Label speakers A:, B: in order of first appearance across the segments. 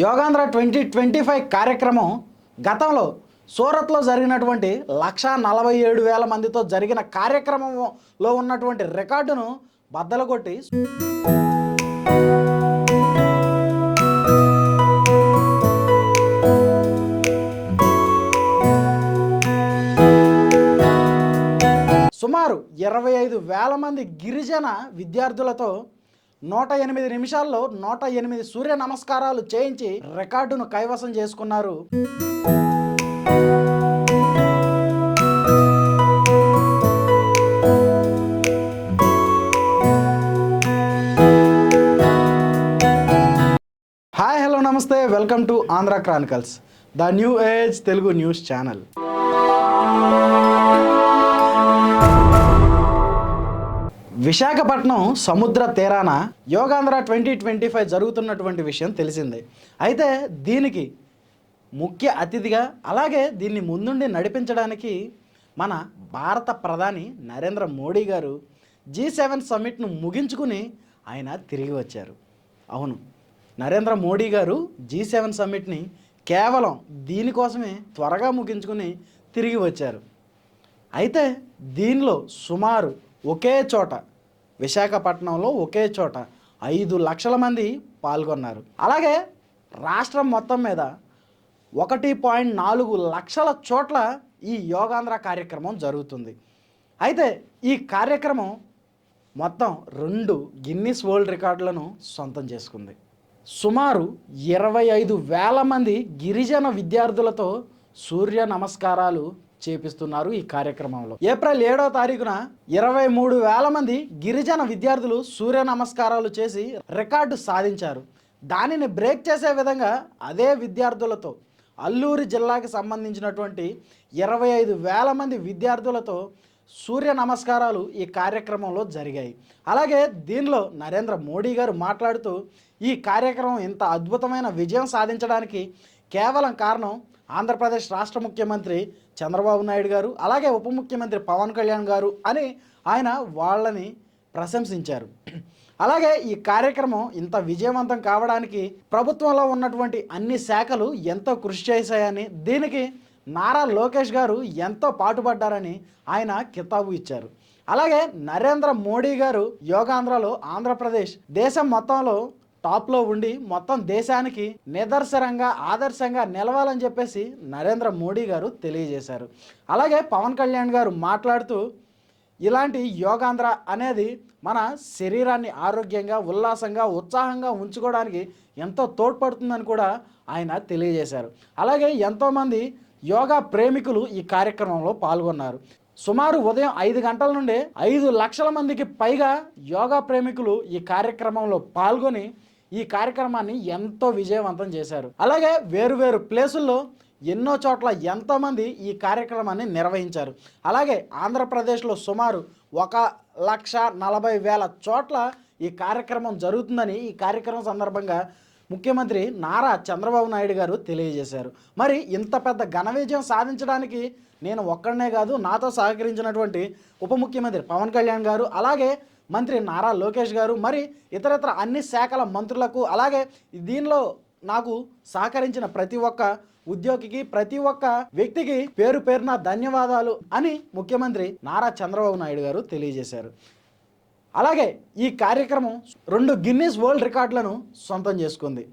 A: యోగాంధ్ర 2025 కార్యక్రమం గతంలో సూరత్లో జరిగినటువంటి 1,47,000 మందితో జరిగిన కార్యక్రమంలో ఉన్నటువంటి రికార్డును బద్దలు కొట్టి సుమారు 25,000 మంది గిరిజన విద్యార్థులతో 108 నిమిషాల్లో 108 సూర్య నమస్కారాలు చేయించి రికార్డును కైవసం చేసుకున్నారు. హాయ్ హలో నమస్తే, welcome to Andhra Chronicles, the new age Telugu news channel. Visakhapatnam సముద్ర తీరాన యోగాంధ్ర 2025 జరుగుతున్నటువంటి విషయం తెలిసిందే. అయితే దీనికి ముఖ్య అతిథిగా అలాగే దీన్ని ముందుండి నడిపించడానికి మన భారత ప్రధాని నరేంద్ర మోడీ గారు G7 సమ్మిట్ను ముగించుకుని ఆయన తిరిగి వచ్చారు. అవును, నరేంద్ర మోడీ గారు G7 సమ్మిట్ని కేవలం దీనికోసమే త్వరగా ముగించుకుని తిరిగి వచ్చారు. అయితే దీనిలో సుమారు ఒకే చోట విశాఖపట్నంలో ఒకే చోట 5 లక్షల మంది పాల్గొన్నారు. అలాగే రాష్ట్రం మొత్తం మీద 1.4 లక్షల చోట్ల ఈ యోగాంధ్ర కార్యక్రమం జరుగుతుంది. అయితే ఈ కార్యక్రమం మొత్తం 2 గిన్నిస్ వరల్డ్ రికార్డులను సొంతం చేసుకుంది. సుమారు 25,000 మంది గిరిజన విద్యార్థులతో సూర్య నమస్కారాలు చేపిస్తున్నారు. ఈ కార్యక్రమంలో ఏప్రిల్ 7వ తారీఖున 23,000 మంది గిరిజన విద్యార్థులు సూర్య నమస్కారాలు చేసి రికార్డు సాధించారు. దానిని బ్రేక్ చేసే విధంగా అదే విద్యార్థులతో అల్లూరి జిల్లాకి సంబంధించినటువంటి 25,000 మంది విద్యార్థులతో సూర్య నమస్కారాలు ఈ కార్యక్రమంలో జరిగాయి. అలాగే దీనిలో నరేంద్ర మోడీ గారు మాట్లాడుతూ ఈ కార్యక్రమం ఇంత అద్భుతమైన విజయం సాధించడానికి కేవలం కారణం ఆంధ్రప్రదేశ్ రాష్ట్ర ముఖ్యమంత్రి చంద్రబాబు నాయుడు గారు అలాగే ఉప ముఖ్యమంత్రి పవన్ కళ్యాణ్ గారు అని ఆయన వాళ్ళని ప్రశంసించారు. అలాగే ఈ కార్యక్రమం ఇంత విజయవంతం కావడానికి ప్రభుత్వంలో ఉన్నటువంటి అన్ని శాఖలు ఎంతో కృషి చేశాయని, దీనికి నారా లోకేష్ గారు ఎంతో పాటుపడ్డారని ఆయన కితాబు ఇచ్చారు. అలాగే నరేంద్ర మోడీ గారు యోగాంధ్రలో ఆంధ్రప్రదేశ్ దేశం మొత్తంలో టాప్లో ఉండి మొత్తం దేశానికి నిదర్శనంగా ఆదర్శంగా నిలవాలని చెప్పేసి నరేంద్ర మోడీ గారు తెలియజేశారు. అలాగే పవన్ కళ్యాణ్ గారు మాట్లాడుతూ ఇలాంటి యోగాంధ్ర అనేది మన శరీరాన్ని ఆరోగ్యంగా ఉల్లాసంగా ఉత్సాహంగా ఉంచుకోవడానికి ఎంతో తోడ్పడుతుందని కూడా ఆయన తెలియజేశారు. అలాగే ఎంతోమంది యోగా ప్రేమికులు ఈ కార్యక్రమంలో పాల్గొన్నారు. సుమారు ఉదయం 5 గంటల నుండి 5 లక్షల మందికి పైగా యోగా ప్రేమికులు ఈ కార్యక్రమంలో పాల్గొని ఈ కార్యక్రమాన్ని ఎంతో విజయవంతం చేశారు. అలాగే వేరు ప్లేసుల్లో ఎన్నో చోట్ల ఎంతోమంది ఈ కార్యక్రమాన్ని నిర్వహించారు. అలాగే ఆంధ్రప్రదేశ్లో సుమారు 1,40,000 చోట్ల ఈ కార్యక్రమం జరుగుతుందని ఈ కార్యక్రమం సందర్భంగా ముఖ్యమంత్రి నారా చంద్రబాబు నాయుడు గారు తెలియజేశారు. మరి ఇంత పెద్ద ఘన విజయం సాధించడానికి నేను ఒక్కడనే కాదు, నాతో సహకరించినటువంటి ఉప ముఖ్యమంత్రి పవన్ కళ్యాణ్ గారు అలాగే మంత్రి నారా లోకేష్ గారు మరి ఇతరత్ర అన్ని శాఖల మంత్రులకు అలాగే దీనిలో నాకు సహకరించిన ప్రతి ఒక్క ఉద్యోగికి ప్రతి ఒక్క వ్యక్తికి పేరు పేరున ధన్యవాదాలు అని ముఖ్యమంత్రి నారా చంద్రబాబు నాయుడు గారు తెలియజేశారు. అలాగే ఈ కార్యక్రమం 2 గిన్నిస్ వరల్డ్ రికార్డులను సొంతం చేసుకుంది.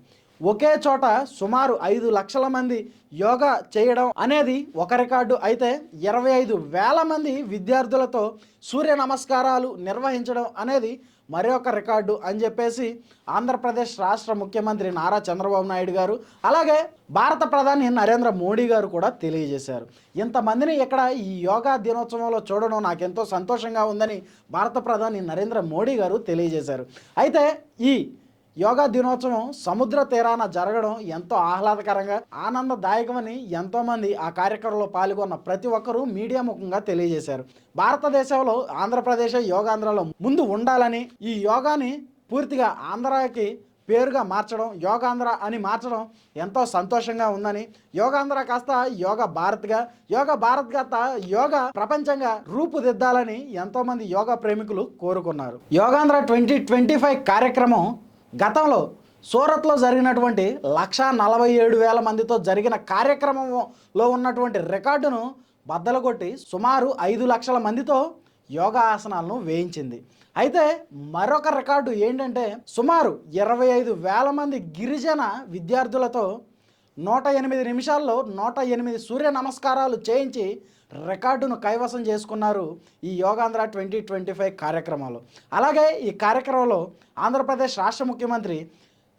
A: ఒకే చోట సుమారు 5 లక్షల మంది యోగా చేయడం అనేది ఒక రికార్డు అయితే 25,000 మంది విద్యార్థులతో సూర్య నమస్కారాలు నిర్వహించడం అనేది మరొక రికార్డు అని చెప్పేసి ఆంధ్రప్రదేశ్ రాష్ట్ర ముఖ్యమంత్రి నారా చంద్రబాబు నాయుడు గారు అలాగే భారత ప్రధాని నరేంద్ర మోడీ గారు కూడా తెలియజేశారు. ఇంతమందిని ఇక్కడ ఈ యోగా దినోత్సవంలో చూడడం నాకెంతో సంతోషంగా ఉందని భారత ప్రధాని నరేంద్ర మోడీ గారు తెలియజేశారు. అయితే ఈ యోగా దినోత్సవం సముద్ర తీరాన జరగడం ఎంతో ఆహ్లాదకరంగా ఆనందదాయకమని ఎంతోమంది ఆ కార్యక్రమంలో పాల్గొన్న ప్రతి ఒక్కరూ మీడియా ముఖంగా తెలియజేశారు. భారతదేశంలో ఆంధ్రప్రదేశ్ యోగాంధ్రలో ముందు ఉండాలని ఈ యోగాని పూర్తిగా ఆంధ్రాకి పేరుగా మార్చడం యోగాంధ్ర అని మార్చడం ఎంతో సంతోషంగా ఉందని, యోగాంధ్ర కాస్త యోగా భారత్గా యోగా ప్రపంచంగా రూపుదిద్దాలని ఎంతోమంది యోగా ప్రేమికులు కోరుకున్నారు. యోగాంధ్ర 2025 కార్యక్రమం గతంలో సూరత్లో జరిగినటువంటి 1,47,000 మందితో జరిగిన కార్యక్రమంలో ఉన్నటువంటి రికార్డును బద్దలు కొట్టి సుమారు 5 లక్షల మందితో యోగా ఆసనాలను వేయించింది. అయితే మరొక రికార్డు ఏంటంటే సుమారు 25,000 మంది గిరిజన విద్యార్థులతో 108 నిమిషాల్లో 108 సూర్య నమస్కారాలు చేయించి రికార్డును కైవసం చేసుకున్నారు ఈ యోగాంధ్ర 2025 కార్యక్రమంలో. అలాగే ఈ కార్యక్రమంలో ఆంధ్రప్రదేశ్ రాష్ట్ర ముఖ్యమంత్రి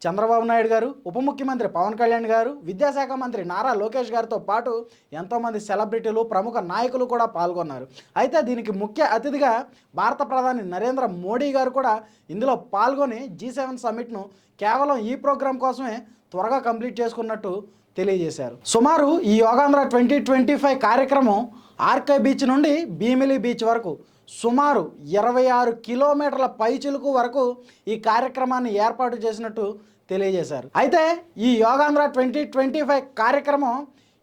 A: చంద్రబాబు నాయుడు గారు, ఉప ముఖ్యమంత్రి పవన్ కళ్యాణ్ గారు, విద్యాశాఖ మంత్రి నారా లోకేష్ గారితో పాటు ఎంతోమంది సెలబ్రిటీలు, ప్రముఖ నాయకులు కూడా పాల్గొన్నారు. అయితే దీనికి ముఖ్య అతిథిగా భారత ప్రధాని నరేంద్ర మోడీ గారు కూడా ఇందులో పాల్గొని G7 సమ్మిట్ను కేవలం ఈ ప్రోగ్రాం కోసమే త్వరగా కంప్లీట్ చేసుకున్నట్టు తెలియజేశారు. సుమారు ఈ యోగాంధ్ర 2025 కార్యక్రమం ఆర్కే బీచ్ నుండి భీమిలి బీచ్ వరకు సుమారు 26 కిలోమీటర్ల పైచిలుకు వరకు ఈ కార్యక్రమాన్ని ఏర్పాటు చేసినట్టు తెలియజేశారు. అయితే ఈ యోగాంధ్ర 2025 కార్యక్రమం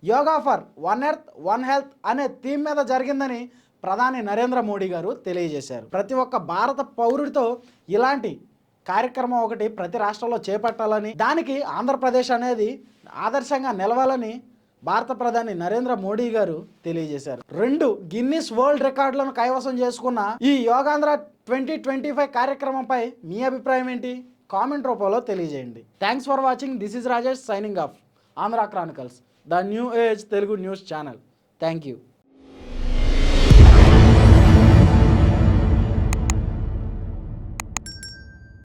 A: yoga for one earth one health అనే థీమ్ మీద జరిగిందని ప్రధాని నరేంద్ర మోడీ గారు తెలియజేశారు. ప్రతి ఒక్క భారత పౌరుడితో ఇలాంటి కార్యక్రమం ఒకటి ప్రతి రాష్ట్రంలో చేపట్టాలని, దానికి ఆంధ్రప్రదేశ్ అనేది ఆదర్శంగా నిలవాలని భారత ప్రధాని నరేంద్ర మోడీ గారు తెలియజేశారు. 2 గిన్నిస్ వరల్డ్ రికార్డులను కైవసం చేసుకున్న ఈ యోగాంధ్ర 2025 కార్యక్రమంపై మీ అభిప్రాయం ఏంటి? కామెంట్ రూపంలో తెలియజేయండి. Thanks for watching. This is Rajesh signing off. Andhra Chronicles, the new age Telugu news channel. Thank you.